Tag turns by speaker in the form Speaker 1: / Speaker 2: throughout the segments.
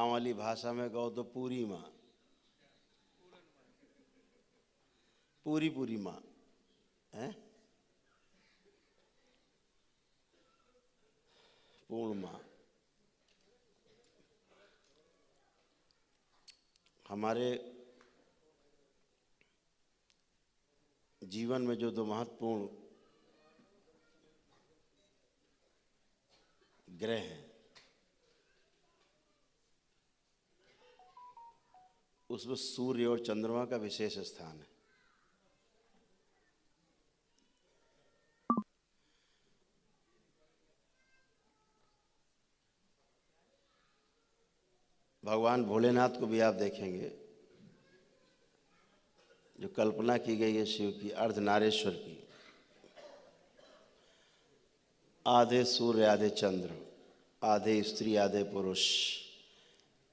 Speaker 1: गांव वाली भाषा में कहो तो पूरी माँ, पूरी पूरी माँ है, पूर्ण माँ। हमारे जीवन में जो दो महत्वपूर्ण ग्रह हैं, उसमें सूर्य और चंद्रमा का विशेष स्थान है। भगवान भोलेनाथ को भी आप देखेंगे, जो कल्पना की गई है शिव की, अर्धनारेश्वर की, आधे सूर्य आधे चंद्र, आधे स्त्री आधे पुरुष,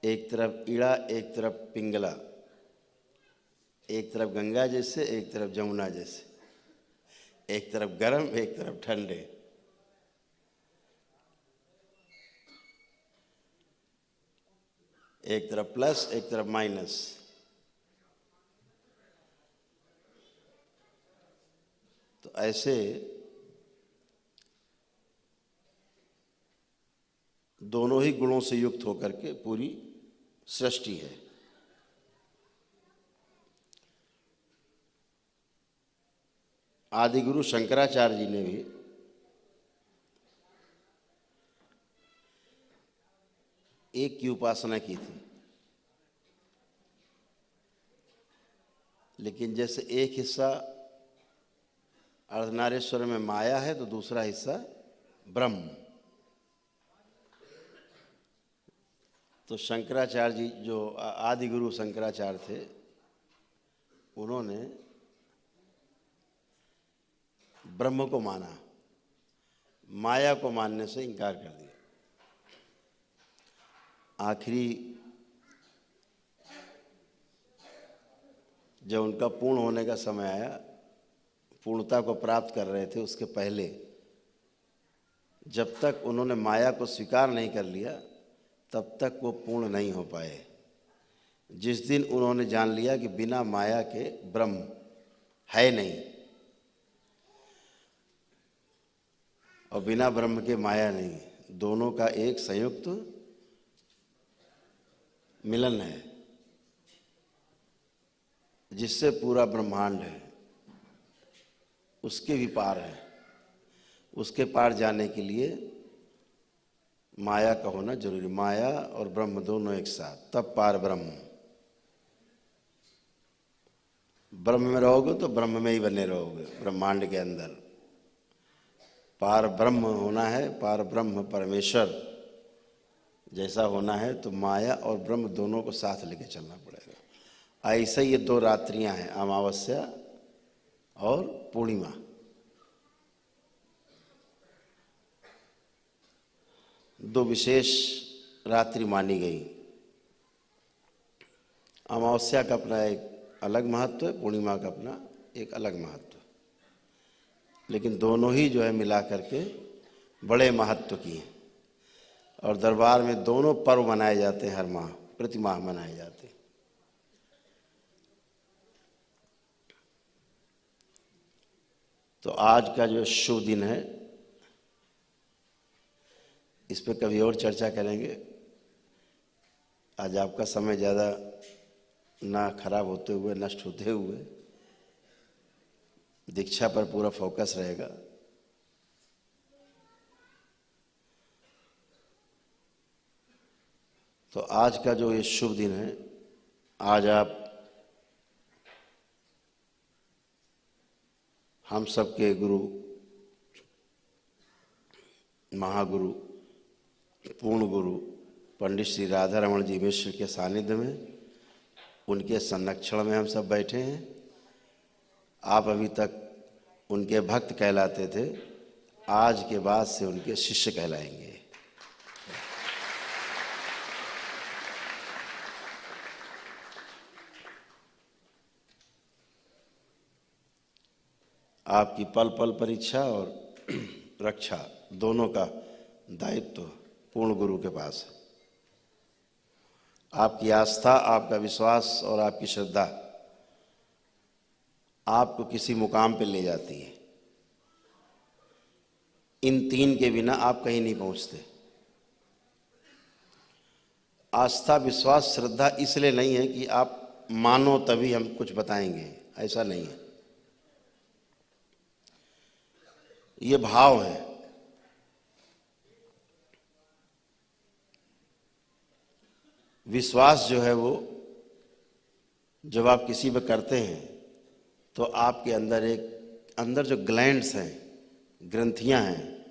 Speaker 1: एक तरफ ईड़ा एक तरफ पिंगला, एक तरफ गंगा जैसे एक तरफ जमुना जैसे, एक तरफ गर्म एक तरफ ठंडे। एक तरफ प्लस एक तरफ माइनस। तो ऐसे दोनों ही गुणों से युक्त होकर के पूरी सृष्टि है। आदिगुरु शंकराचार्य जी ने भी एक की उपासना की थी, लेकिन जैसे एक हिस्सा अर्धनारेश्वर में माया है तो दूसरा हिस्सा ब्रह्म। तो शंकराचार्य जी जो आदिगुरु शंकराचार्य थे, उन्होंने ब्रह्म को माना, माया को मानने से इनकार कर दिया। आखिरी जब उनका पूर्ण होने का समय आया, पूर्णता को प्राप्त कर रहे थे, उसके पहले जब तक उन्होंने माया को स्वीकार नहीं कर लिया तब तक वो पूर्ण नहीं हो पाए। जिस दिन उन्होंने जान लिया कि बिना माया के ब्रह्म है नहीं और बिना ब्रह्म के माया नहीं, दोनों का एक संयुक्त मिलन है जिससे पूरा ब्रह्मांड है, उसके भी पार है। उसके पार जाने के लिए माया का होना जरूरी, माया और ब्रह्म दोनों एक साथ, तब पार ब्रह्म। ब्रह्म में रहोगे तो ब्रह्म में ही बने रहोगे, ब्रह्मांड के अंदर। पार ब्रह्म होना है, पार ब्रह्म परमेश्वर जैसा होना है तो माया और ब्रह्म दोनों को साथ लेके चलना पड़ेगा। ऐसे ये दो रात्रियां हैं, अमावस्या और पूर्णिमा। दो विशेष रात्रि मानी गई। अमावस्या का अपना एक अलग महत्व है, पूर्णिमा का अपना एक अलग महत्व है, लेकिन दोनों ही जो है मिला करके बड़े महत्व की हैं। और दरबार में दोनों पर्व मनाए जाते हैं, हर माह प्रति माह मनाए जाते हैं। तो आज का जो शुभ दिन है, इस पे कभी और चर्चा करेंगे। आज आपका समय ज़्यादा ना खराब होते हुए, नष्ट होते हुए दीक्षा पर पूरा फोकस रहेगा। तो आज का जो ये शुभ दिन है, आज आप हम सबके गुरु, महागुरु, पूर्ण गुरु पंडित श्री राधा रमण जी मिश्र के सानिध्य में, उनके संरक्षण में हम सब बैठे हैं। आप अभी तक उनके भक्त कहलाते थे, आज के बाद से उनके शिष्य कहलाएंगे। आपकी पल पल परीक्षा और रक्षा दोनों का दायित्व पूर्ण गुरु के पास है। आपकी आस्था, आपका विश्वास और आपकी श्रद्धा आपको किसी मुकाम पे ले जाती है। इन तीन के बिना आप कहीं नहीं पहुंचते। आस्था, विश्वास, श्रद्धा इसलिए नहीं है कि आप मानो तभी हम कुछ बताएंगे, ऐसा नहीं है। ये भाव है। विश्वास जो है वो जब आप किसी पे करते हैं तो आपके अंदर जो ग्लैंड्स हैं, ग्रंथियां हैं,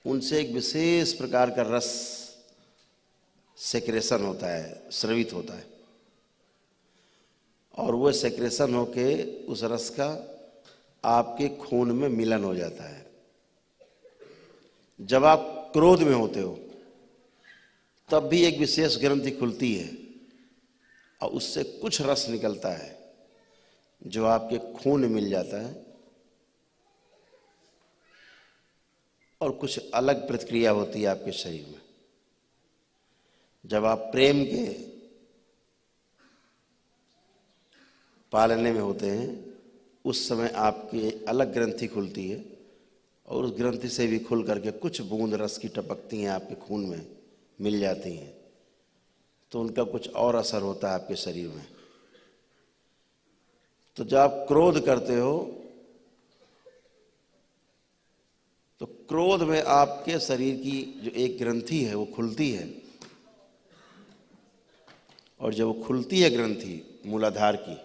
Speaker 1: उनसे एक विशेष प्रकार का रस सेक्रेशन होता है, स्रवित होता है, और वो सेक्रेशन होके उस रस का आपके खून में मिलन हो जाता है। जब आप क्रोध में होते हो तब भी एक विशेष ग्रंथि खुलती है और उससे कुछ रस निकलता है जो आपके खून में मिल जाता है, और कुछ अलग प्रतिक्रिया होती है आपके शरीर में। जब आप प्रेम के पालने में होते हैं उस समय आपकी अलग ग्रंथि खुलती है, और उस ग्रंथि से भी खुल करके कुछ बूंद रस की टपकती हैं आपके खून में मिल जाती हैं, तो उनका कुछ और असर होता है आपके शरीर में। तो जब आप क्रोध करते हो तो क्रोध में आपके शरीर की जो एक ग्रंथि है वो खुलती है, और जब वो खुलती है ग्रंथि मूलाधार की,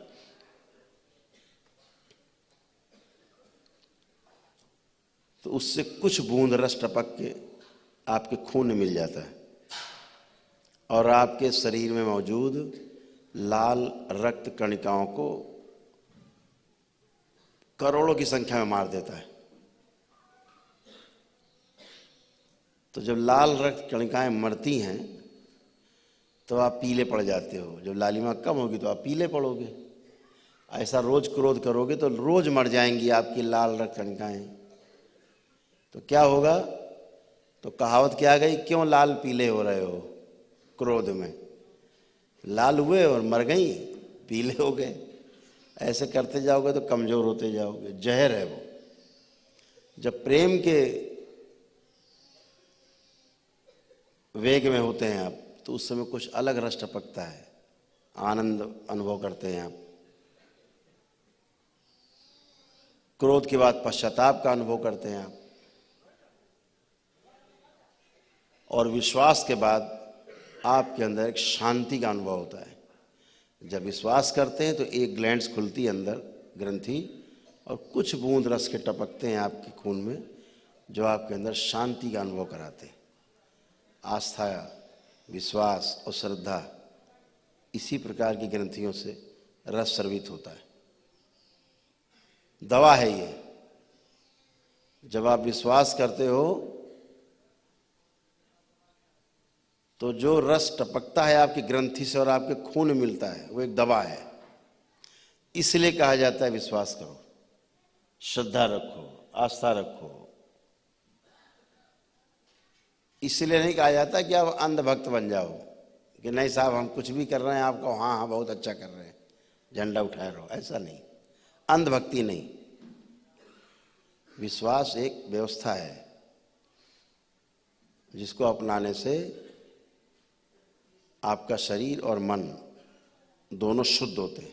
Speaker 1: तो उससे कुछ बूंद रस टपक के आपके खून में मिल जाता है, और आपके शरीर में मौजूद लाल रक्त कणिकाओं को करोड़ों की संख्या में मार देता है। तो जब लाल रक्त कणिकाएं मरती हैं तो आप पीले पड़ जाते हो। जब लालिमा कम होगी तो आप पीले पड़ोगे। ऐसा रोज क्रोध करोगे तो रोज मर जाएंगी आपकी लाल रक्त कणिकाएं। तो क्या होगा? तो कहावत क्या आ गई, क्यों लाल पीले हो रहे हो क्रोध में? लाल हुए और मर गई, पीले हो गए। ऐसे करते जाओगे तो कमजोर होते जाओगे। जहर है वो। जब प्रेम के वेग में होते हैं आप तो उस समय कुछ अलग रस टपकता है, आनंद अनुभव करते हैं आप। क्रोध के बाद पश्चाताप का अनुभव करते हैं आप, और विश्वास के बाद आपके अंदर एक शांति का अनुभव होता है। जब विश्वास करते हैं तो एक ग्लैंड्स खुलती है अंदर ग्रंथि, और कुछ बूंद रस के टपकते हैं आपके खून में जो आपके अंदर शांति का अनुभव कराते हैं। आस्था, विश्वास और श्रद्धा, इसी प्रकार की ग्रंथियों से रस स्रवित होता है। दवा है ये। जब आप विश्वास करते हो तो जो रस टपकता है आपकी ग्रंथि से और आपके खून में मिलता है वो एक दवा है। इसलिए कहा जाता है विश्वास करो, श्रद्धा रखो, आस्था रखो। इसलिए नहीं कहा जाता कि आप अंधभक्त बन जाओ कि नहीं साहब हम कुछ भी कर रहे हैं आपको हाँ हाँ बहुत अच्छा कर रहे हैं, झंडा उठाए रहो। ऐसा नहीं, अंधभक्ति नहीं। विश्वास एक व्यवस्था है जिसको अपनाने से आपका शरीर और मन दोनों शुद्ध होते हैं।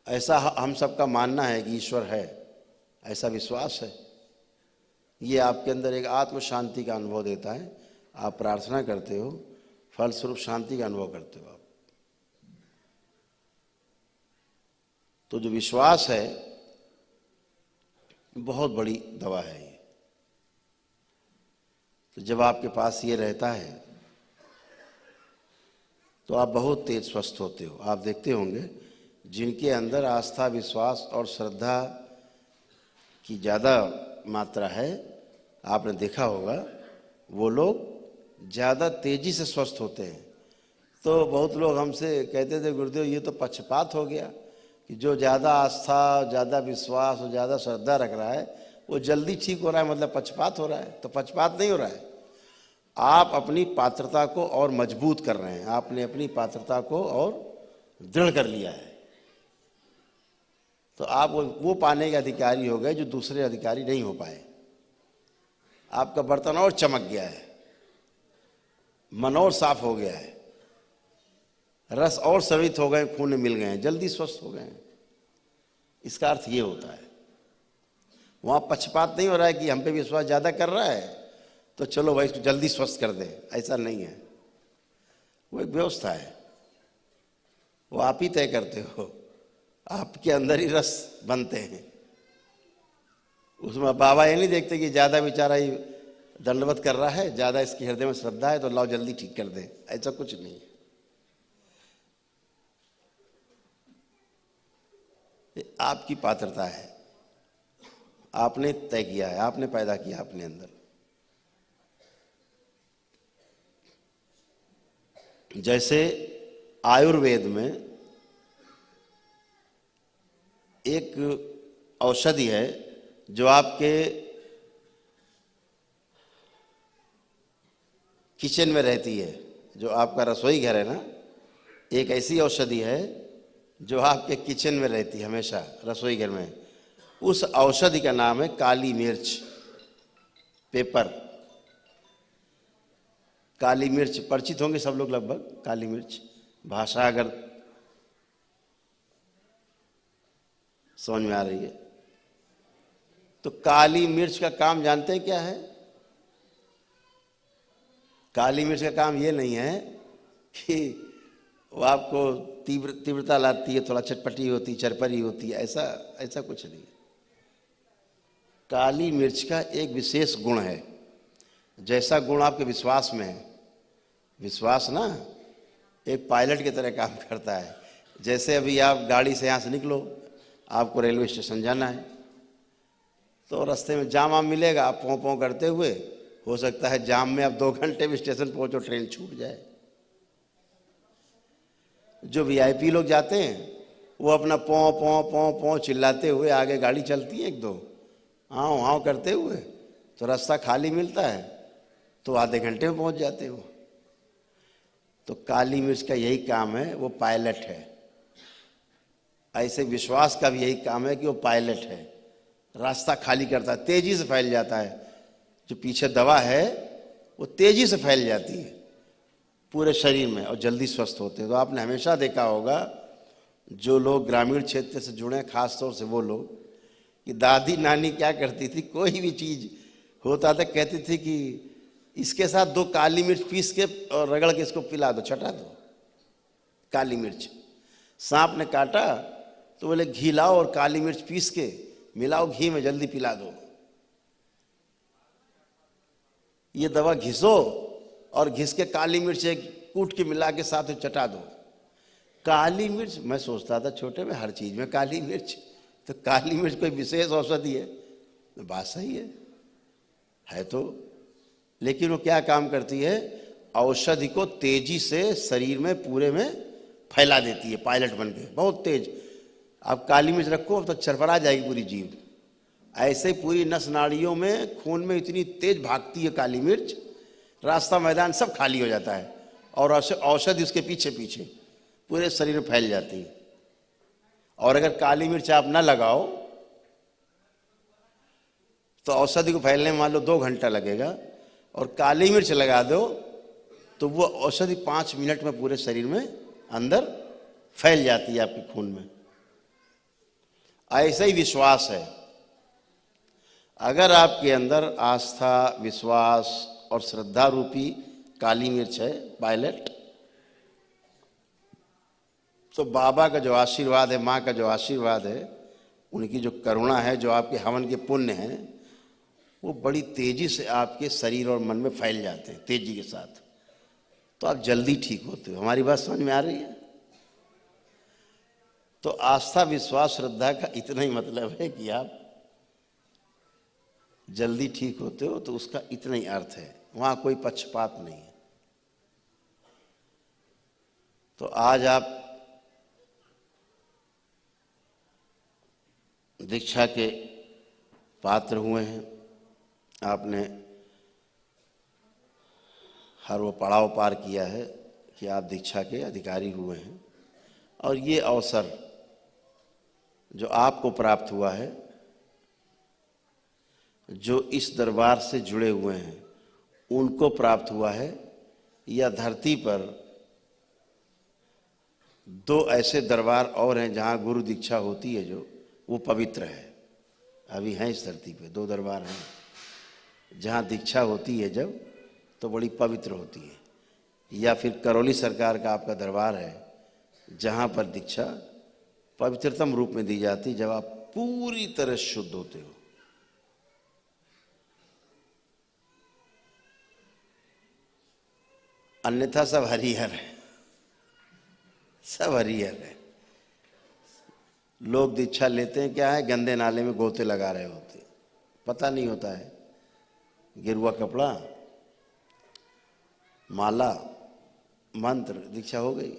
Speaker 1: ऐसा हम सबका मानना है कि ईश्वर है, ऐसा विश्वास है। ये आपके अंदर एक आत्म शांति का अनुभव देता है। आप प्रार्थना करते हो, फलस्वरूप शांति का अनुभव करते हो आप। तो जो विश्वास है बहुत बड़ी दवा है ये। तो जब आपके पास ये रहता है तो आप बहुत तेज स्वस्थ होते हो। आप देखते होंगे जिनके अंदर आस्था, विश्वास और श्रद्धा की ज़्यादा मात्रा है, आपने देखा होगा वो लोग ज़्यादा तेजी से स्वस्थ होते हैं। तो बहुत लोग हमसे कहते थे गुरुदेव ये तो पक्षपात हो गया कि जो ज़्यादा आस्था, ज़्यादा विश्वास और ज़्यादा श्रद्धा रख रहा है वो जल्दी ठीक हो रहा है, मतलब पक्षपात हो रहा है। तो पक्षपात नहीं हो रहा है, आप अपनी पात्रता को और मजबूत कर रहे हैं, आपने अपनी पात्रता को और दृढ़ कर लिया है। तो आप वो पाने के अधिकारी हो गए जो दूसरे अधिकारी नहीं हो पाए। आपका बर्तन और चमक गया है, मन और साफ हो गया है, रस और स्रवित हो गए, खून में मिल गए हैं, जल्दी स्वस्थ हो गए हैं। इसका अर्थ ये होता है। वहां पक्षपात नहीं हो रहा है कि हम पे विश्वास ज्यादा कर रहा है तो चलो भाई इसको जल्दी स्वस्थ कर दे, ऐसा नहीं है। वो एक व्यवस्था है, वो आप ही तय करते हो, आपके अंदर ही रस बनते हैं। उसमें बाबा ये नहीं देखते कि ज्यादा बेचारा ही दंडवत कर रहा है, ज्यादा इसके हृदय में श्रद्धा है तो लाओ जल्दी ठीक कर दे, ऐसा कुछ नहीं है। ये आपकी पात्रता है, आपने तय किया है, आपने पैदा किया अपने अंदर। जैसे आयुर्वेद में एक औषधि है जो आपके किचन में रहती है, जो आपका रसोई घर है ना, एक ऐसी औषधि है जो आपके किचन में रहती है हमेशा, रसोई घर में। उस औषधि का नाम है काली मिर्च, पेपर। काली मिर्च परिचित होंगे सब लोग लगभग। काली मिर्च भाषा अगर समझ में आ रही है तो काली मिर्च का काम जानते हैं क्या है? काली मिर्च का काम ये नहीं है कि वो आपको तीव्रता लाती है, थोड़ा चटपटी होती, चरपरी होती है, ऐसा कुछ नहीं। काली मिर्च का एक विशेष गुण है, जैसा गुण आपके विश्वास में है। विश्वास ना एक पायलट की तरह काम करता है। जैसे अभी आप गाड़ी से यहाँ से निकलो, आपको रेलवे स्टेशन जाना है, तो रास्ते में जाम आम मिलेगा, आप पों पों करते हुए, हो सकता है जाम में आप 2 घंटे में स्टेशन पहुंचो, ट्रेन छूट जाए। जो वीआईपी लोग जाते हैं वो अपना पों पों पों पों चिल्लाते हुए आगे गाड़ी चलती है, 1-2 हाँ हाँ करते हुए, तो रास्ता खाली मिलता है तो आधे घंटे में पहुंच जाते हो। तो काली मिर्च का यही काम है, वो पायलट है। ऐसे विश्वास का भी यही काम है कि वो पायलट है, रास्ता खाली करता है, तेजी से फैल जाता है। जो पीछे दवा है वो तेजी से फैल जाती है पूरे शरीर में और जल्दी स्वस्थ होते हैं। तो आपने हमेशा देखा होगा जो लोग ग्रामीण क्षेत्र से जुड़े हैं, खास तौर से वो लोग, कि दादी नानी क्या करती थी, कोई भी चीज होता था कहती थी कि इसके साथ 2 काली मिर्च पीस के और रगड़ के इसको पिला दो, छटा दो। काली मिर्च, सांप ने काटा तो बोले घी लाओ और काली मिर्च पीस के मिलाओ घी में, जल्दी पिला दो। ये दवा घिसो और घिस के काली मिर्च एक कूट के मिला के साथ चटा दो। काली मिर्च, मैं सोचता था छोटे में हर चीज में काली मिर्च, तो काली मिर्च कोई विशेष औषधि है? तो बात सही है तो। लेकिन वो क्या काम करती है? औषधि को तेजी से शरीर में पूरे में फैला देती है, पायलट बन के बहुत तेज। आप काली मिर्च रखो तो चरफरा जाएगी पूरी जीभ। ऐसे पूरी नस नाड़ियों में, खून में इतनी तेज भागती है काली मिर्च, रास्ता मैदान सब खाली हो जाता है और औषधि उसके पीछे पीछे पूरे शरीर में फैल जाती है। और अगर काली मिर्च आप ना लगाओ तो औषधि को फैलने में मान लो 2 घंटा लगेगा, और काली मिर्च लगा दो तो वो औषधि 5 मिनट में पूरे शरीर में अंदर फैल जाती है आपके खून में। ऐसा ही विश्वास है। अगर आपके अंदर आस्था, विश्वास और श्रद्धा रूपी काली मिर्च है, पायलट, तो बाबा का जो आशीर्वाद है, माँ का जो आशीर्वाद है, उनकी जो करुणा है, जो आपके हवन के पुण्य हैं, वो बड़ी तेजी से आपके शरीर और मन में फैल जाते हैं, तेजी के साथ। तो आप जल्दी ठीक होते हो। हमारी बात समझ में आ रही है? तो आस्था, विश्वास, श्रद्धा का इतना ही मतलब है कि आप जल्दी ठीक होते हो, तो उसका इतना ही अर्थ है, वहां कोई पक्षपात नहीं है। तो आज आप दीक्षा के पात्र हुए हैं। आपने हर वो पड़ाव पार किया है कि आप दीक्षा के अधिकारी हुए हैं। और ये अवसर जो आपको प्राप्त हुआ है, जो इस दरबार से जुड़े हुए हैं उनको प्राप्त हुआ है, या धरती पर दो ऐसे दरबार और हैं जहाँ गुरु दीक्षा होती है जो वो पवित्र है। अभी हैं इस धरती पे दो दरबार हैं जहाँ दीक्षा होती है जब, तो बड़ी पवित्र होती है। या फिर करौली सरकार का आपका दरबार है जहाँ पर दीक्षा पवित्रतम रूप में दी जाती जब आप पूरी तरह शुद्ध होते हो। अन्यथा सब हरिहर है, सब हरिहर है। लोग दीक्षा लेते हैं, क्या है, गंदे नाले में गोते लगा रहे होते, पता नहीं होता है। गिरुआ कपड़ा, माला, मंत्र, दीक्षा हो गई,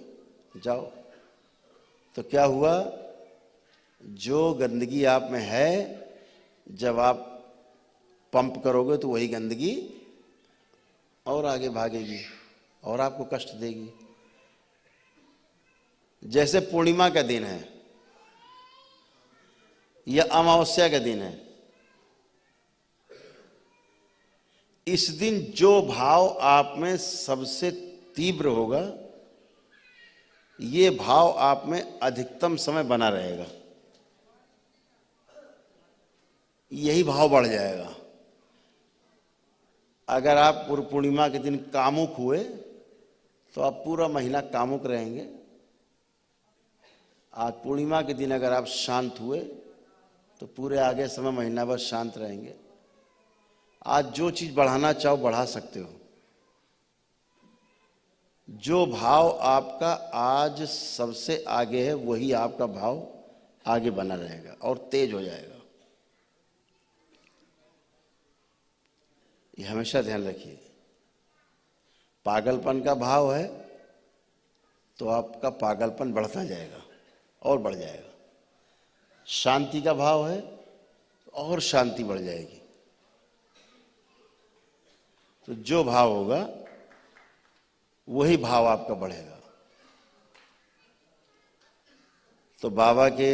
Speaker 1: जाओ। तो क्या हुआ, जो गंदगी आप में है जब आप पंप करोगे तो वही गंदगी और आगे भागेगी और आपको कष्ट देगी। जैसे पूर्णिमा का दिन है या अमावस्या का दिन है, इस दिन जो भाव आप में सबसे तीव्र होगा, ये भाव आप में अधिकतम समय बना रहेगा, यही भाव बढ़ जाएगा। अगर आप पूर्णिमा के दिन कामुक हुए तो आप पूरा महीना कामुक रहेंगे। आज पूर्णिमा के दिन अगर आप शांत हुए तो पूरे आगे समय महीना भर शांत रहेंगे। आज जो चीज बढ़ाना चाहो बढ़ा सकते हो। जो भाव आपका आज सबसे आगे है वही आपका भाव आगे बना रहेगा और तेज हो जाएगा। ये हमेशा ध्यान रखिए। पागलपन का भाव है तो आपका पागलपन बढ़ता जाएगा और बढ़ जाएगा। शांति का भाव है और शांति बढ़ जाएगी। तो जो भाव होगा वही भाव आपका बढ़ेगा। तो बाबा के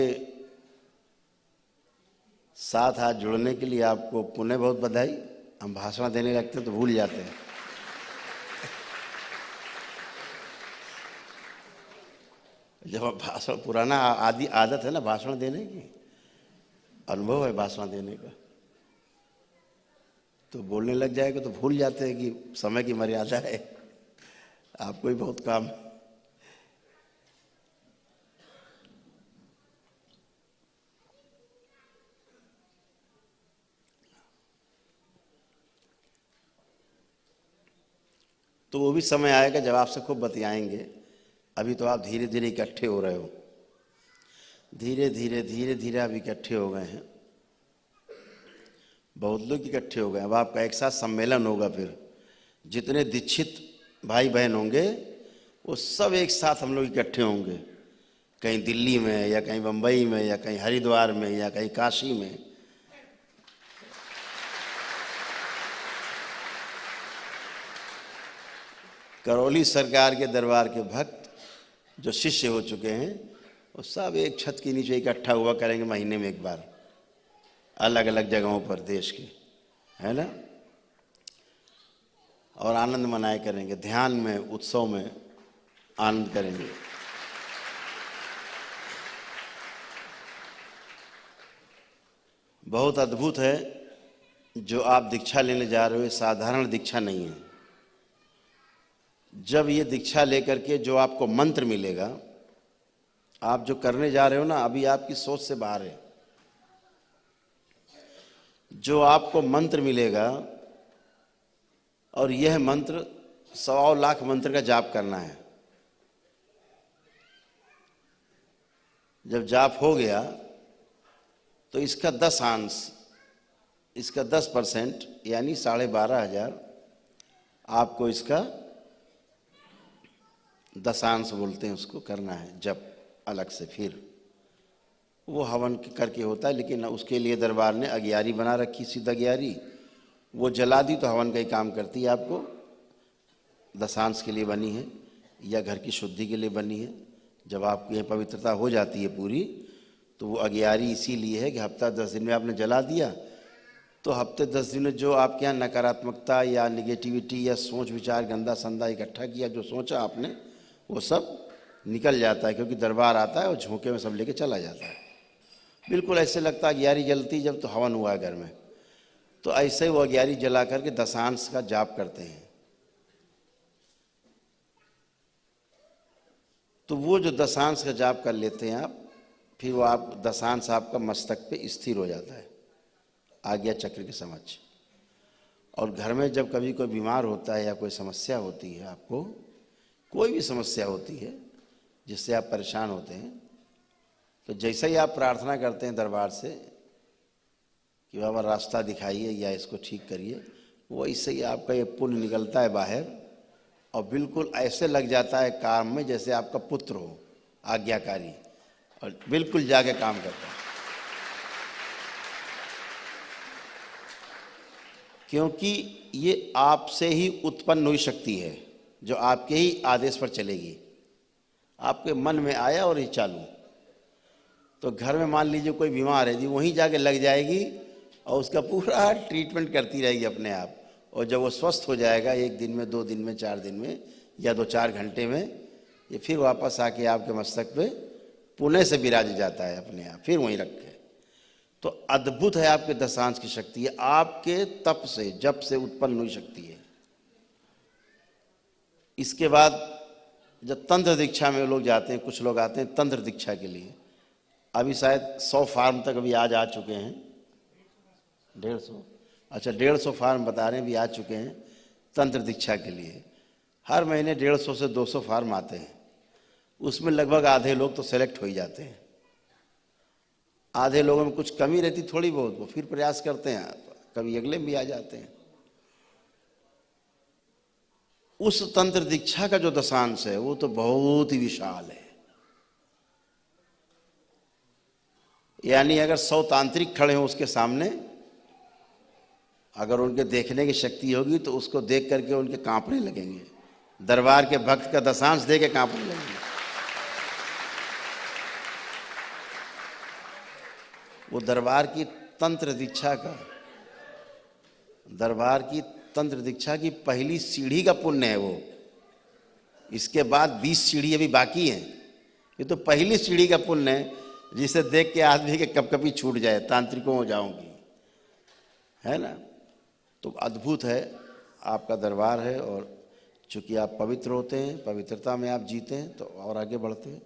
Speaker 1: साथ हाथ जुड़ने के लिए आपको पुनः बहुत बधाई। हम भाषण देने लगते हैं तो भूल जाते हैं। जब आप भाषण, पुराना आदि आदत है ना भाषण देने की, अनुभव है भाषण देने का, तो बोलने लग जाएगा तो भूल जाते हैं कि समय की मर्यादा है, आपको भी बहुत काम है। तो वो भी समय आएगा जब आपसे खूब बतियाएंगे। अभी तो आप धीरे धीरे इकट्ठे हो रहे हो, धीरे धीरे धीरे धीरे आप इकट्ठे हो गए हैं, बहुत लोग इकट्ठे हो गए। अब आपका एक साथ सम्मेलन होगा। फिर जितने दीक्षित भाई बहन होंगे वो सब एक साथ हम लोग इकट्ठे होंगे, कहीं दिल्ली में या कहीं बम्बई में या कहीं हरिद्वार में या कहीं काशी में। करौली सरकार के दरबार के भक्त जो शिष्य हो चुके हैं वो सब एक छत के नीचे इकट्ठा हुआ करेंगे महीने में एक बार, अलग अलग जगहों पर देश के, है ना, और आनंद मनाए करेंगे, ध्यान में, उत्सव में आनंद करेंगे। बहुत अद्भुत है जो आप दीक्षा लेने जा रहे हो। साधारण दीक्षा नहीं है। जब ये दीक्षा लेकर के जो आपको मंत्र मिलेगा, आप जो करने जा रहे हो ना, अभी आपकी सोच से बाहर है। जो आपको मंत्र मिलेगा, और यह मंत्र 1.25 लाख मंत्र का जाप करना है। जब जाप हो गया तो इसका 10 अंश, इसका 10% यानी 12,500 आपको इसका दशांश बोलते हैं उसको करना है जब अलग से। फिर वो हवन करके होता है, लेकिन उसके लिए दरबार ने अगियारी बना रखी, सिद्ध अगियारी, वो जला दी तो हवन का ही काम करती है। आपको दशांश के लिए बनी है या घर की शुद्धि के लिए बनी है। जब आपकी यह पवित्रता हो जाती है पूरी, तो वो 11 इसीलिए है कि हफ्ता 10 दिन में आपने जला दिया, तो हफ्ते 10 दिन में जो आपके यहाँ नकारात्मकता या निगेटिविटी या सोच विचार गंदा संदा इकट्ठा किया, जो सोचा आपने, वो सब निकल जाता है, क्योंकि दरबार आता है और झोंके में सब लेके चला जाता है। बिल्कुल ऐसे लगता है 11 जलती जब तो हवन हुआ है घर में, तो ऐसे ही वो 11 जला करके दशांश का जाप करते हैं। तो वो जो दशांश का जाप कर लेते हैं आप, फिर वो आप दशांश आपका मस्तक पे स्थिर हो जाता है आज्ञा चक्र के समक्ष। और घर में जब कभी कोई बीमार होता है या कोई समस्या होती है, आपको कोई भी समस्या होती है जिससे आप परेशान होते हैं, तो जैसे ही आप प्रार्थना करते हैं दरबार से कि बाबा रास्ता दिखाइए या इसको ठीक करिए, वैसे ही आपका ये पुण्य निकलता है बाहर और बिल्कुल ऐसे लग जाता है काम में जैसे आपका पुत्र हो आज्ञाकारी, और बिल्कुल जाके काम करता है। क्योंकि ये आपसे ही उत्पन्न हुई शक्ति है जो आपके ही आदेश पर चलेगी। आपके मन में आया और ये चालू, तो घर में मान लीजिए कोई बीमार है जी, वहीं जाके लग जाएगी और उसका पूरा ट्रीटमेंट करती रहेगी अपने आप। और जब वो स्वस्थ हो जाएगा 1 दिन में, 2 दिन में, 4 दिन में या 2-4 घंटे में, ये फिर वापस आके आपके मस्तक पे पुणे से विराज जाता है अपने आप, फिर वहीं रख के। तो अद्भुत है आपके दशांश की शक्ति है, आपके तप से जब से उत्पन्न हुई शक्ति है। इसके बाद जब तंत्र दीक्षा में लोग जाते हैं, कुछ लोग आते हैं तंत्र दीक्षा के लिए, अभी शायद 100 फार्म तक अभी आज आ चुके हैं, 150, अच्छा 150 फार्म बता रहे हैं भी आ चुके हैं तंत्र दीक्षा के लिए। हर महीने 150 से 200 फार्म आते हैं, उसमें लगभग आधे लोग तो सेलेक्ट हो ही जाते हैं। आधे लोगों में कुछ कमी रहती थोड़ी बहुत, वो फिर प्रयास करते हैं, कभी अगले भी आ जाते हैं। उस तंत्र दीक्षा का जो दशांश है वो तो बहुत ही विशाल है। यानी अगर 100 तांत्रिक खड़े हों उसके सामने, अगर उनके देखने की शक्ति होगी तो उसको देख करके उनके कांपने लगेंगे। दरबार के भक्त का दशांश देख के कांपने लगेंगे। वो दरबार की तंत्र दीक्षा का, दरबार की तंत्र दीक्षा की पहली सीढ़ी का पुण्य है वो। इसके बाद 20 सीढ़ी अभी बाकी हैं। ये तो पहली सीढ़ी का पुण्य है, जिसे देख के आदमी के कभी छूट जाए, तांत्रिकों हो जाऊंगी, है ना। तो अद्भुत है आपका दरबार है, और चूंकि आप पवित्र होते हैं, पवित्रता में आप जीते हैं, तो और आगे बढ़ते हैं।